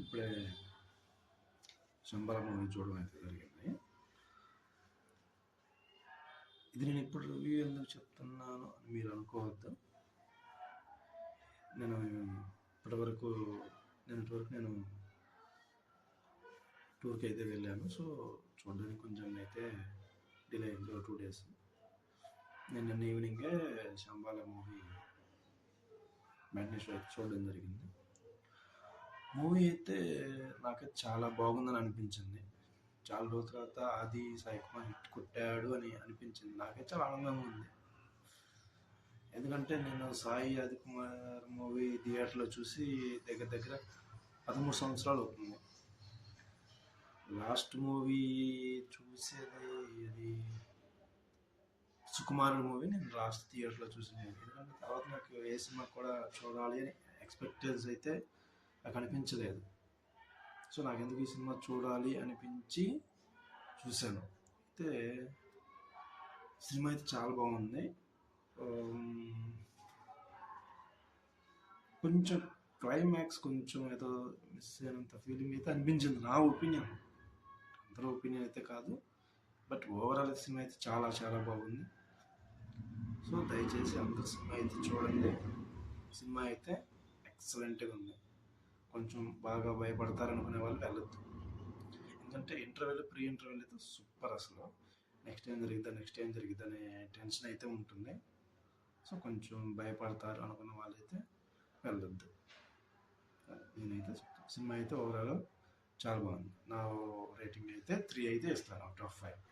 ఇప్పుడే శంబర మూవీ చూడడం అయితే జరిగింది. ఇది నేను ఇప్పుడు రివ్యూ ఎందుకు చెప్తున్నాను అని మీరు అనుకోవద్దు. నేను ఇప్పటివరకు నేను టూర్కి అయితే వెళ్ళాను. సో చూడడానికి కొంచెం అయితే డిలే అయింది, 2 days. నేను నిన్న ఈవినింగే శంబాల మూవీ మ్యాట్నీ షో అయితే చూడడం జరిగింది. మూవీ అయితే నాకైతే చాలా బాగుందని అనిపించింది. చాలా రోజుల తర్వాత అది సాయి కుమార్ హిట్ కొట్టాడు అని అనిపించింది. నాకైతే చాలా ఆనందంగా ఉంది. ఎందుకంటే నేను సాయి ఆది కుమార్ మూవీ థియేటర్లో చూసి దగ్గర దగ్గర 13 సంవత్సరాలు అవుతుంది. లాస్ట్ మూవీ చూసేది ఇది సుకుమారుడు మూవీ నేను లాస్ట్ థియేటర్లో చూసిన మూవీ. ఎందుకంటే తర్వాత నాకు ఏ సినిమా కూడా చూడాలి అని ఎక్స్పెక్టేషన్స్ అయితే నాకు అనిపించలేదు. సో నాకు ఎందుకు ఈ సినిమా చూడాలి అనిపించి చూశాను. అయితే సినిమా అయితే చాలా బాగుంది. కొంచెం క్లైమాక్స్ కొంచెం ఏదో మిస్ అయినంత ఫీలింగ్ అయితే అనిపించింది, నా ఒపీనియన్. అందరూ ఒపీనియన్ అయితే కాదు, బట్ ఓవరాల్ సినిమా అయితే చాలా చాలా బాగుంది. సో దయచేసి అందరూ సినిమా అయితే చూడండి. సినిమా అయితే ఎక్సలెంట్గా ఉంది. కొంచెం బాగా భయపడతారనుకునే వాళ్ళు వెళ్ళొద్దు. ఎందుకంటే ప్రీ ఇంటర్వెల్ అయితే సూపర్. అసలు నెక్స్ట్ ఏం జరిగిద్ది అనే టెన్షన్ అయితే ఉంటుంది. సో కొంచెం భయపడతారు అనుకున్న వాళ్ళైతే వెళ్ళొద్దు. నేనైతే సినిమా అయితే ఓవరాల్ చాలా బాగుంది. నా రేటింగ్ అయితే 3 అయితే ఇస్తాను out of 5.